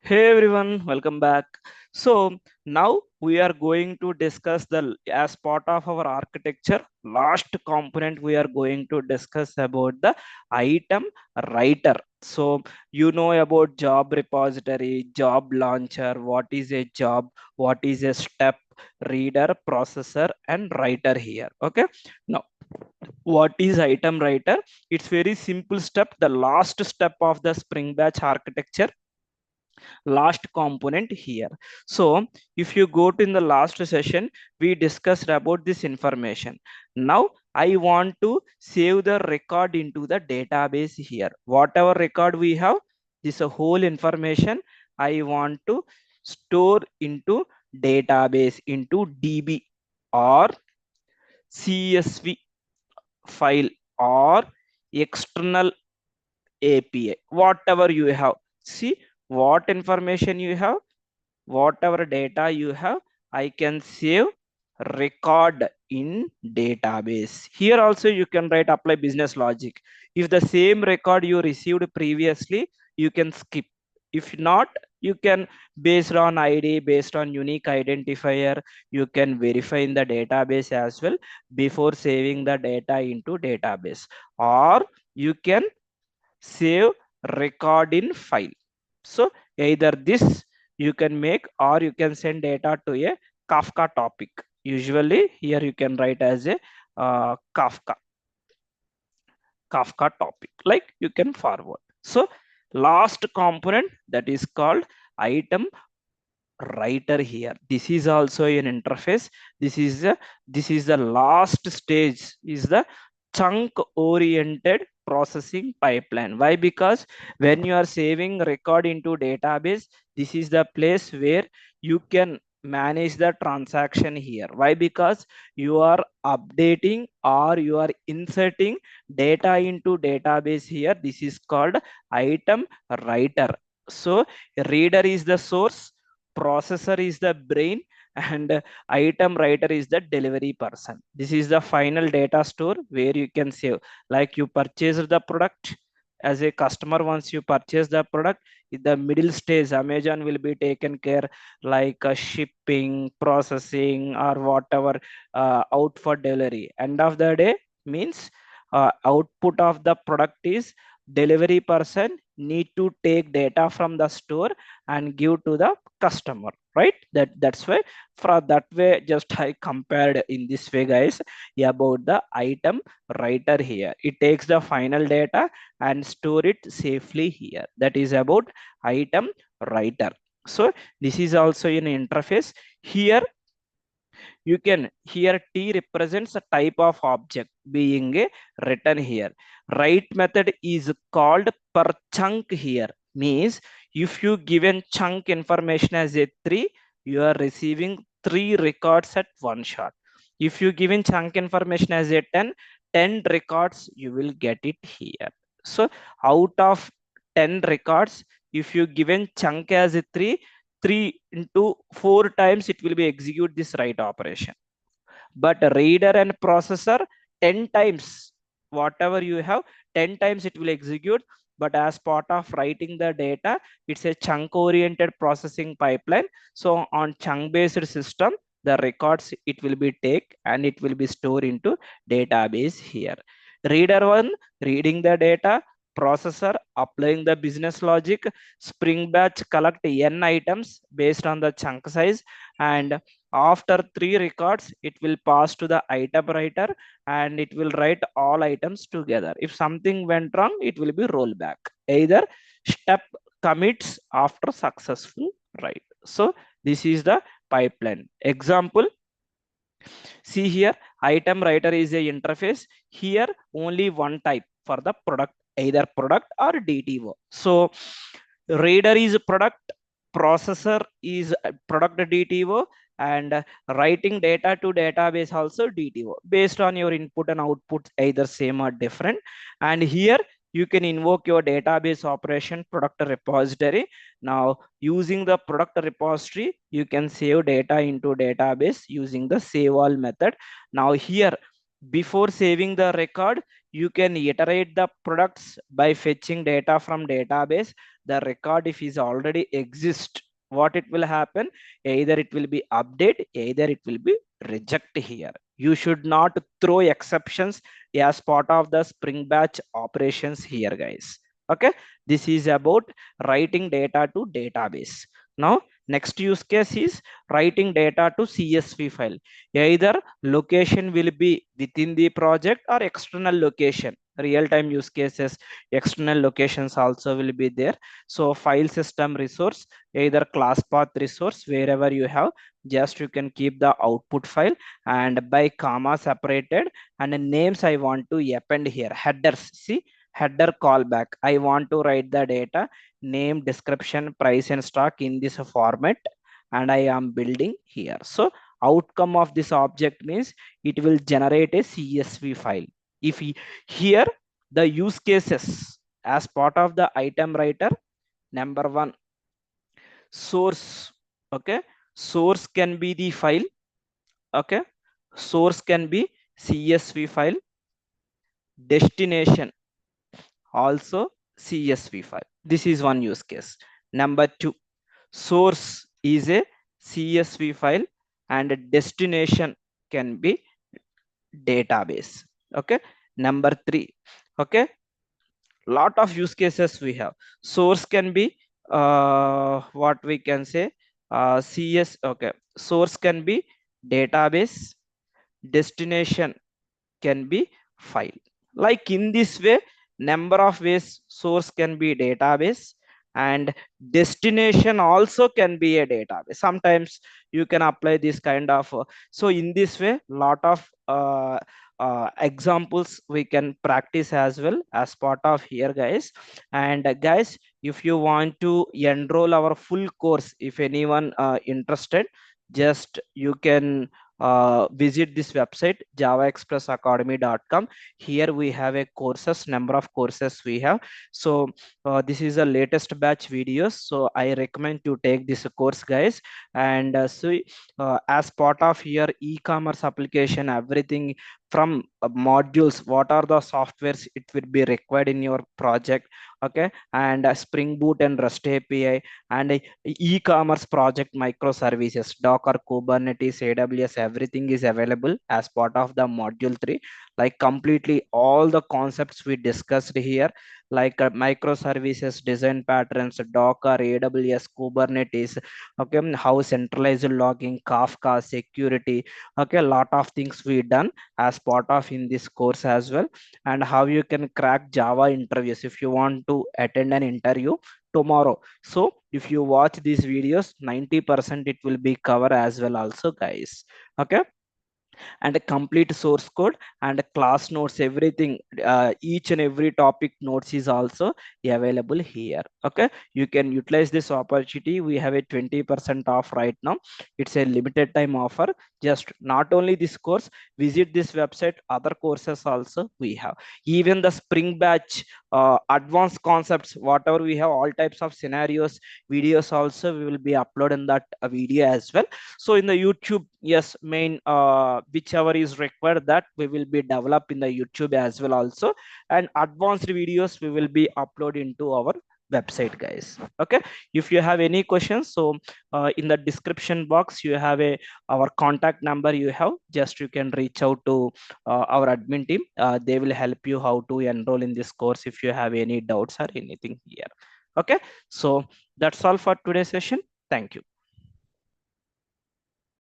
Hey everyone, welcome back. So now we are going to discuss the as part of our architecture last component we are going to discuss about the item writer. So you know about job repository, job launcher, what is a job, what is a step, reader, processor and writer here. Okay. Now what is item writer? It's very simple step, the last step of the Spring Batch architecture, last component here. So if you go to in the last session, we discussed about this information. Now I want to save the record into the database here. Whatever record we have, this whole information I want to store into database, into db or csv file or external API, whatever you have. See what information you have, whatever data you have, I can save record in database. Here also you can write apply business logic. If the same record you received previously, you can skip. If not, you can based on ID, based on unique identifier, you can verify in the database as well before saving the data into database. Or you can save record in file. So either this you can make, or you can send data to a Kafka topic. Usually here you can write as a Kafka topic, like you can forward. So last component, that is called item writer here. This is also an interface. This is the last stage, is the chunk oriented processing pipeline. Why? Because when you are saving record into database, this is the place where you can manage the transaction here. Why? Because you are updating or you are inserting data into database here. This is called item writer. So reader is the source, processor is the brain, and item writer is the delivery person. This is the final data store where you can save. Like you purchase the product as a customer, once you purchase the product, in the middle stage Amazon will be taken care, like shipping, processing or whatever, out for delivery. End of the day means output of the product is delivery person need to take data from the store and give to the customer, right? That's why, for that way just I compared in this way, guys, about the item writer here. It takes the final data and store it safely here. That is about item writer. So this is also an interface here. You can, here T represents a type of object being a written here. Write method is called per chunk here. Means if you given chunk information as a 3, you are receiving 3 records at one shot. If you given chunk information as a 10 records you will get it here. So out of 10 records, if you given chunk as a 3, 3 into 4 times it will be execute this write operation. But reader and processor, 10 times whatever you have, 10 times it will execute. But as part of writing the data, it's a chunk oriented processing pipeline. So on chunk based system, the records it will be take and it will be stored into database here. Reader one reading the data, processor applying the business logic. Spring Batch collect n items based on the chunk size, and after 3 records it will pass to the item writer and it will write all items together. If something went wrong, it will be rollback, either step commits after successful write. So this is the pipeline example. See here, item writer is a interface. Here only one type for the product, either product or DTO. So reader is product, processor is product DTO, and writing data to database also DTO, based on your input and output either same or different. And here you can invoke your database operation product repository. Now using the product repository, you can save data into database using the save all method. Now here, before saving the record, you can iterate the products by fetching data from database. The record, if is already exist, what it will happen, either it will be update, either it will be reject here. You should not throw exceptions as part of the Spring Batch operations here, guys. Okay, this is about writing data to database. Now next use case is writing data to CSV file. Either location will be within the project or external location. Real-time use cases, external locations also will be there. So file system resource, either class path resource, wherever you have, just you can keep the output file and by comma separated, and the names I want to append here. Headers, see, header callback. I want to write the data, name, description, price and stock in this format, and I am building here. So outcome of this object means it will generate a CSV file. If here the use cases as part of the item writer, number one, source. Okay, source can be the file. Okay, source can be CSV file. Destination also CSV file. This is one use case. Number two, source is a CSV file and destination can be database. Okay, number three, okay, lot of use cases we have. Source can be what we can say, CS. Okay, source can be database, destination can be file. Like in this way, number of ways source can be database and destination also can be a database. Sometimes you can apply this kind of so in this way lot of examples we can practice as well as part of here, guys. And guys, if you want to enroll our full course, if anyone interested, just you can visit this website javaexpressacademy.com. Here we have a courses, number of courses we have. So this is the latest batch videos, so I recommend to take this course, guys. And as part of here e-commerce application, everything from modules, what are the softwares it will be required in your project. Okay, and Spring Boot and REST API, and e-commerce project microservices, Docker, Kubernetes, AWS, everything is available as part of the module 3. Like completely all the concepts we discussed here, like microservices, design patterns, Docker, AWS, Kubernetes, okay, how centralized logging, Kafka, security, okay, a lot of things we done as part of in this course as well. And how you can crack Java interviews if you want to attend an interview tomorrow. So if you watch these videos, 90% it will be cover as well also, guys. Okay, and a complete source code and class notes, everything, each and every topic notes is also available here. Okay, you can utilize this opportunity. We have a 20% off right now. It's a limited time offer. Just not only this course, visit this website, other courses also we have, even the Spring Batch advanced concepts, whatever we have, all types of scenarios videos also we will be uploading that video as well. So in the YouTube, yes, main whichever is required, that we will be developed in the YouTube as well also, and advanced videos we will be uploading to our website, guys. Okay, if you have any questions, so in the description box you have a our contact number, you have, just you can reach out to our admin team. They will help you how to enroll in this course if you have any doubts or anything here. Okay, so that's all for today's session. Thank you.